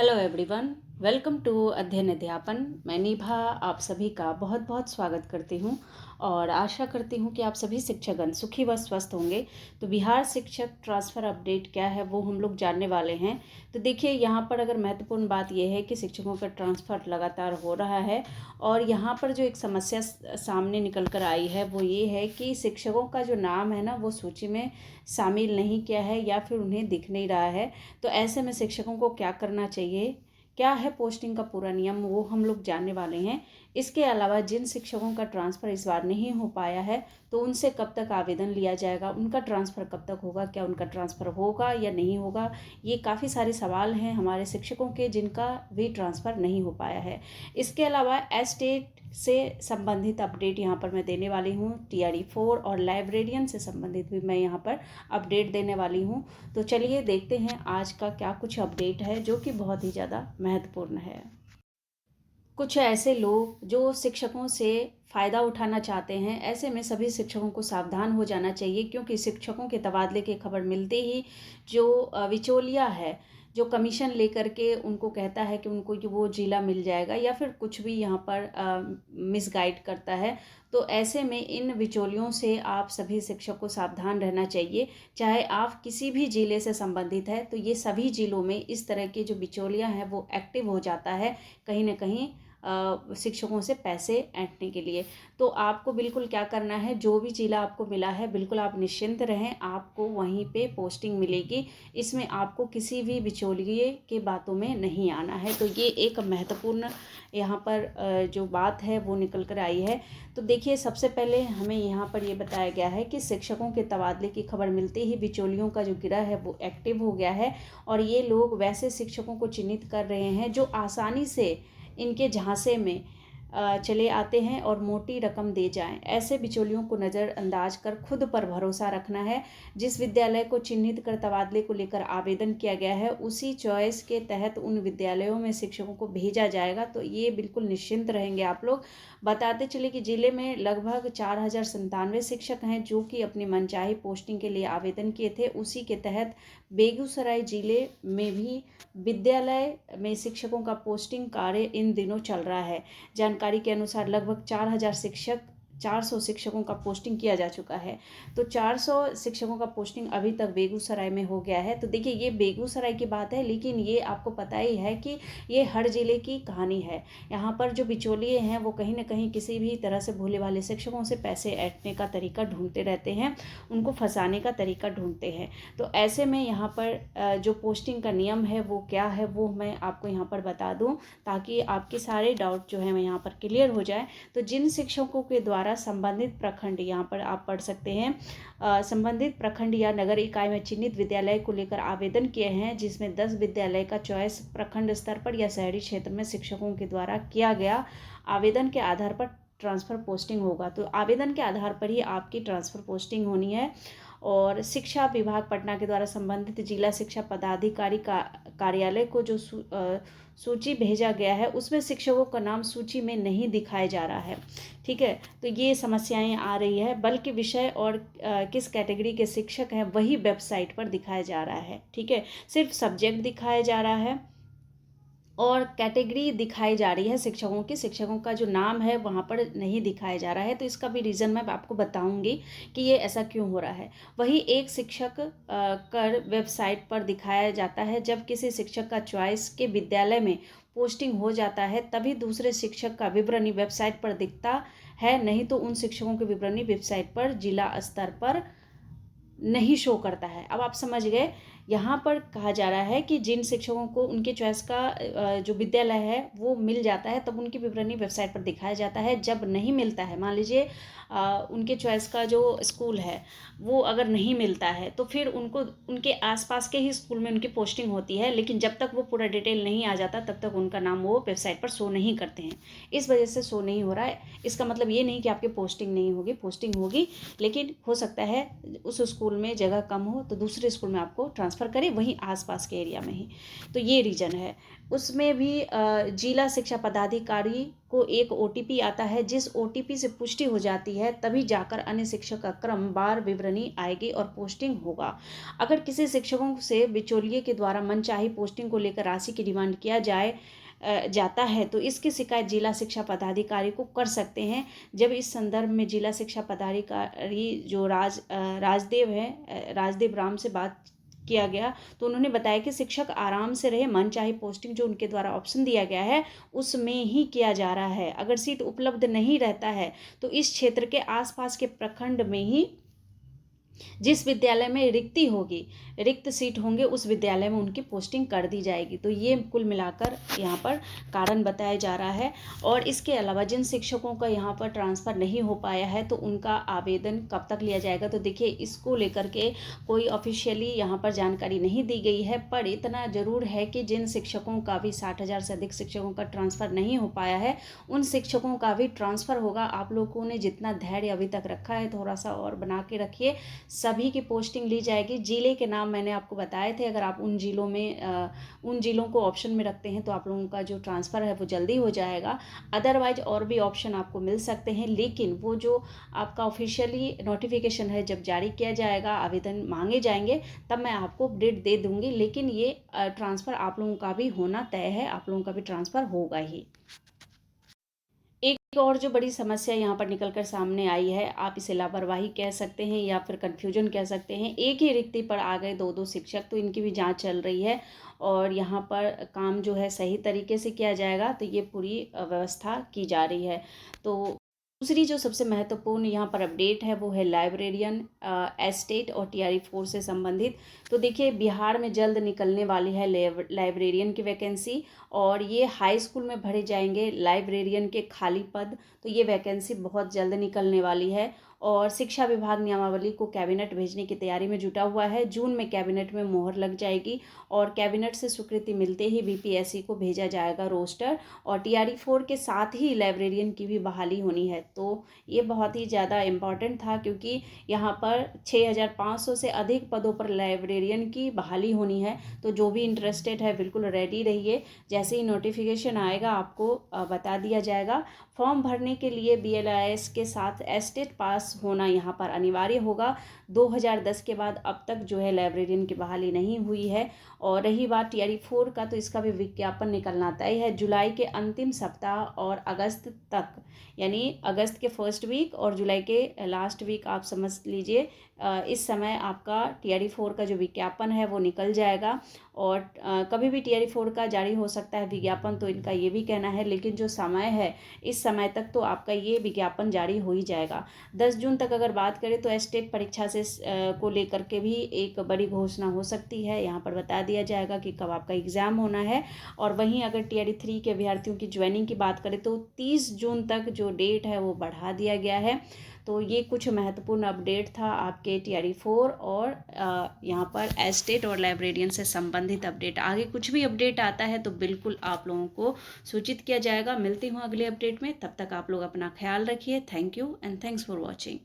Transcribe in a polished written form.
Hello everyone, welcome to अध्ययन अध्यापन। मैं निभा आप सभी का बहुत बहुत स्वागत करती हूं और आशा करती हूं कि आप सभी शिक्षकगण सुखी व स्वस्थ होंगे। तो बिहार शिक्षक ट्रांसफ़र अपडेट क्या है वो हम लोग जानने वाले हैं। तो देखिए, यहाँ पर अगर महत्वपूर्ण बात यह है कि शिक्षकों का ट्रांसफ़र लगातार हो रहा है और यहाँ पर जो एक समस्या सामने निकल कर आई है वो ये है कि शिक्षकों का जो नाम है ना वो सूची में शामिल नहीं किया है या फिर उन्हें दिख नहीं रहा है। तो ऐसे में शिक्षकों को क्या करना चाहिए, क्या है पोस्टिंग का पूरा नियम, वो हम लोग जानने वाले हैं। इसके अलावा जिन शिक्षकों का ट्रांसफ़र इस बार नहीं हो पाया है तो उनसे कब तक आवेदन लिया जाएगा, उनका ट्रांसफ़र कब तक होगा, क्या उनका ट्रांसफ़र होगा या नहीं होगा। ये काफ़ी सारे सवाल हैं हमारे शिक्षकों के जिनका भी ट्रांसफ़र नहीं हो पाया है। इसके अलावा एस्टेट से संबंधित अपडेट यहाँ पर मैं देने वाली हूँ। TRE 4 और लाइब्रेरियन से संबंधित भी मैं यहाँ पर अपडेट देने वाली हूँ। तो चलिए देखते हैं आज का क्या कुछ अपडेट है जो कि बहुत ही ज़्यादा महत्वपूर्ण है। कुछ ऐसे लोग जो शिक्षकों से फ़ायदा उठाना चाहते हैं, ऐसे में सभी शिक्षकों को सावधान हो जाना चाहिए, क्योंकि शिक्षकों के तबादले की खबर मिलते ही जो बिचौलिया है, जो कमीशन लेकर के उनको कहता है कि उनको ये वो जिला मिल जाएगा या फिर कुछ भी यहाँ पर मिसगाइड करता है। तो ऐसे में इन बिचौलियों से आप सभी शिक्षक को सावधान रहना चाहिए। चाहे आप किसी भी जिले से संबंधित है, तो ये सभी जिलों में इस तरह के जो बिचौलिया हैं वो एक्टिव हो जाता है कहीं ना कहीं शिक्षकों से पैसे ऐंठने के लिए। तो आपको बिल्कुल क्या करना है, जो भी जिला आपको मिला है बिल्कुल आप निश्चिंत रहें, आपको वहीं पे पोस्टिंग मिलेगी। इसमें आपको किसी भी बिचौलिए के बातों में नहीं आना है। तो ये एक महत्वपूर्ण यहाँ पर जो बात है वो निकल कर आई है। तो देखिए, सबसे पहले हमें यहाँ पर ये बताया गया है कि शिक्षकों के तबादले की खबर मिलते ही बिचौलियों का जो गिरह है वो एक्टिव हो गया है और ये लोग वैसे शिक्षकों को चिन्हित कर रहे हैं जो आसानी से इनके झांसे में चले आते हैं और मोटी रकम दे जाएं। ऐसे बिचौलियों को नज़रअंदाज कर खुद पर भरोसा रखना है। जिस विद्यालय को चिन्हित कर तबादले को लेकर आवेदन किया गया है उसी चॉइस के तहत उन विद्यालयों में शिक्षकों को भेजा जाएगा। तो ये बिल्कुल निश्चिंत रहेंगे आप लोग। बताते चले कि जिले में लगभग 4097 शिक्षक हैं जो कि अपनी मनचाही पोस्टिंग के लिए आवेदन किए थे। उसी के तहत बेगूसराय जिले में भी विद्यालय में शिक्षकों का पोस्टिंग कार्य इन दिनों चल रहा है। जानकारी के अनुसार लगभग 400 शिक्षकों का पोस्टिंग किया जा चुका है। तो 400 शिक्षकों का पोस्टिंग अभी तक बेगूसराय में हो गया है। तो देखिए, ये बेगूसराय की बात है, लेकिन ये आपको पता ही है कि ये हर ज़िले की कहानी है। यहाँ पर जो बिचौलिए हैं वो कहीं ना कहीं किसी भी तरह से भोले वाले शिक्षकों से पैसे ऐंठने का तरीका ढूंढते रहते हैं, उनको फंसाने का तरीका ढूंढते हैं। तो ऐसे में यहाँ पर जो पोस्टिंग का नियम है वो क्या है वो मैं आपको यहाँ पर बता दूँ, ताकि आपके सारे डाउट जो है यहाँ पर क्लियर हो जाए। तो जिन शिक्षकों के द्वारा संबंधित प्रखंड, यहाँ पर आप पढ़ सकते हैं, संबंधित प्रखंड या नगर इकाई में चिन्हित विद्यालय को लेकर आवेदन किए हैं, जिसमें 10 विद्यालय का चॉइस प्रखंड स्तर पर या शहरी क्षेत्र में शिक्षकों के द्वारा किया गया, आवेदन के आधार पर ट्रांसफ़र पोस्टिंग होगा। तो आवेदन के आधार पर ही आपकी ट्रांसफ़र पोस्टिंग होनी है। और शिक्षा विभाग पटना के द्वारा संबंधित जिला शिक्षा पदाधिकारी का कार्यालय को जो सूची भेजा गया है उसमें शिक्षकों का नाम सूची में नहीं दिखाया जा रहा है। ठीक है, तो ये समस्याएं आ रही है। बल्कि विषय और किस कैटेगरी के शिक्षक हैं वही वेबसाइट पर दिखाया जा रहा है। ठीक है, सिर्फ सब्जेक्ट दिखाया जा रहा है और कैटेगरी दिखाई जा रही है शिक्षकों की, शिक्षकों का जो नाम है वहाँ पर नहीं दिखाया जा रहा है। तो इसका भी रीज़न मैं आपको बताऊंगी कि ये ऐसा क्यों हो रहा है। वही एक शिक्षक कर वेबसाइट पर दिखाया जाता है। जब किसी शिक्षक का चॉइस के विद्यालय में पोस्टिंग हो जाता है तभी दूसरे शिक्षक का विवरणी वेबसाइट पर दिखता है, नहीं तो उन शिक्षकों की विवरणी वेबसाइट पर जिला स्तर पर नहीं शो करता है। अब आप समझ गए, यहाँ पर कहा जा रहा है कि जिन शिक्षकों को उनके चॉइस का जो विद्यालय है वो मिल जाता है तब उनकी विवरणी वेबसाइट पर दिखाया जाता है। जब नहीं मिलता है, मान लीजिए उनके चॉइस का जो स्कूल है वो अगर नहीं मिलता है तो फिर उनको उनके आसपास के ही स्कूल में उनकी पोस्टिंग होती है, लेकिन जब तक वो पूरा डिटेल नहीं आ जाता तब तक उनका नाम वो वेबसाइट पर शो नहीं करते हैं। इस वजह से शो नहीं हो रहा है। इसका मतलब ये नहीं कि आपकी पोस्टिंग नहीं होगी, पोस्टिंग होगी, लेकिन हो सकता है उस स्कूल में जगह कम हो तो दूसरे स्कूल में आपको ट्रांसफ़र ट्रांसफ़र करें वहीं आसपास के एरिया में ही। तो ये रीज़न है। उसमें भी जिला शिक्षा पदाधिकारी को एक ओटीपी आता है, जिस ओटीपी से पुष्टि हो जाती है तभी जाकर अन्य शिक्षक का क्रम बार विवरणी आएगी और पोस्टिंग होगा। अगर किसी शिक्षकों से बिचौलिए के द्वारा मनचाही पोस्टिंग को लेकर राशि की डिमांड किया जाता है तो इसकी शिकायत जिला शिक्षा पदाधिकारी को कर सकते हैं। जब इस संदर्भ में जिला शिक्षा पदाधिकारी जो राजदेव राम से बात किया गया तो उन्होंने बताया कि शिक्षक आराम से रहे, मनचाही पोस्टिंग जो उनके द्वारा ऑप्शन दिया गया है उसमें ही किया जा रहा है। अगर सीट उपलब्ध नहीं रहता है तो इस क्षेत्र के आसपास के प्रखंड में ही जिस विद्यालय में रिक्त सीट होंगे उस विद्यालय में उनकी पोस्टिंग कर दी जाएगी। तो ये कुल मिलाकर यहाँ पर कारण बताया जा रहा है। और इसके अलावा जिन शिक्षकों का यहाँ पर ट्रांसफ़र नहीं हो पाया है तो उनका आवेदन कब तक लिया जाएगा, तो देखिए इसको लेकर के कोई ऑफिशियली यहाँ पर जानकारी नहीं दी गई है, पर इतना ज़रूर है कि जिन शिक्षकों का भी 60,000 से अधिक शिक्षकों का ट्रांसफ़र नहीं हो पाया है उन शिक्षकों का भी ट्रांसफ़र होगा। आप लोगों ने जितना धैर्य अभी तक रखा है थोड़ा सा और बना के रखिए, सभी की पोस्टिंग ली जाएगी। जिले के नाम मैंने आपको बताए थे, अगर आप उन जिलों को ऑप्शन में रखते हैं तो आप लोगों का जो ट्रांसफ़र है वो जल्दी हो जाएगा। अदरवाइज और भी ऑप्शन आपको मिल सकते हैं, लेकिन वो जो आपका ऑफिशियली नोटिफिकेशन है जब जारी किया जाएगा, आवेदन मांगे जाएंगे तब मैं आपको अपडेट दे दूँगी। लेकिन ये ट्रांसफ़र आप लोगों का भी होना तय है, आप लोगों का भी ट्रांसफ़र होगा ही। एक और जो बड़ी समस्या यहाँ पर निकल कर सामने आई है, आप इसे लापरवाही कह सकते हैं या फिर कन्फ्यूजन कह सकते हैं। एक ही रिक्ति पर आ गए 2-2 शिक्षक, तो इनकी भी जांच चल रही है और यहाँ पर काम जो है सही तरीके से किया जाएगा, तो ये पूरी व्यवस्था की जा रही है। तो दूसरी जो सबसे महत्वपूर्ण यहाँ पर अपडेट है वो है लाइब्रेरियन एस्टेट और टीआरई 4 से संबंधित। तो देखिए बिहार में जल्द निकलने वाली है लाइब्रेरियन की वैकेंसी और ये हाई स्कूल में भरे जाएंगे लाइब्रेरियन के खाली पद। तो ये वैकेंसी बहुत जल्द निकलने वाली है और शिक्षा विभाग नियमावली को कैबिनेट भेजने की तैयारी में जुटा हुआ है। जून में कैबिनेट में मोहर लग जाएगी और कैबिनेट से स्वीकृति मिलते ही बीपीएससी को भेजा जाएगा रोस्टर और टीआरई 4 के साथ ही लाइब्रेरियन की भी बहाली होनी है। तो ये बहुत ही ज़्यादा इम्पॉर्टेंट था क्योंकि यहाँ पर 6,500 से अधिक पदों पर लाइब्रेरियन की बहाली होनी है। तो जो भी इंटरेस्टेड है बिल्कुल रेडी रहिए, जैसे ही नोटिफिकेशन आएगा आपको बता दिया जाएगा। फॉर्म भरने के लिए BLIS के साथ एस्टेट पास होना यहाँ पर अनिवार्य होगा। 2010 के बाद अब तक जो है लाइब्रेरियन की बहाली नहीं हुई है। और रही बात टीआरई 4 का, तो इसका भी विज्ञापन निकलना तय है जुलाई के अंतिम सप्ताह और अगस्त तक, यानी अगस्त के फर्स्ट वीक और जुलाई के लास्ट वीक आप समझ लीजिए। इस समय आपका टीआरई 4 का जो विज्ञापन है वो निकल जाएगा और कभी भी टीआरई 4 का जारी हो सकता है विज्ञापन, तो इनका ये भी कहना है। लेकिन जो समय है इस समय तक तो आपका ये विज्ञापन जारी हो ही जाएगा। 10 जून तक अगर बात करें तो एस्टेट परीक्षा से को लेकर के भी एक बड़ी घोषणा हो सकती है। यहाँ पर बता दिया जाएगा कि कब आपका एग्ज़ाम होना है। और वहीं अगर टीआरई 3 के अभ्यर्थियों की ज्वाइनिंग की बात करें तो 30 जून तक जो डेट है वो बढ़ा दिया गया है। तो ये कुछ महत्वपूर्ण अपडेट था आपके टीआरई 4 और यहाँ पर एस्टेट और लाइब्रेरियन से संबंधित अपडेट। आगे कुछ भी अपडेट आता है तो बिल्कुल आप लोगों को सूचित किया जाएगा। मिलती हूँ अगले अपडेट में, तब तक आप लोग अपना ख्याल रखिए। Thank you and thanks for watching.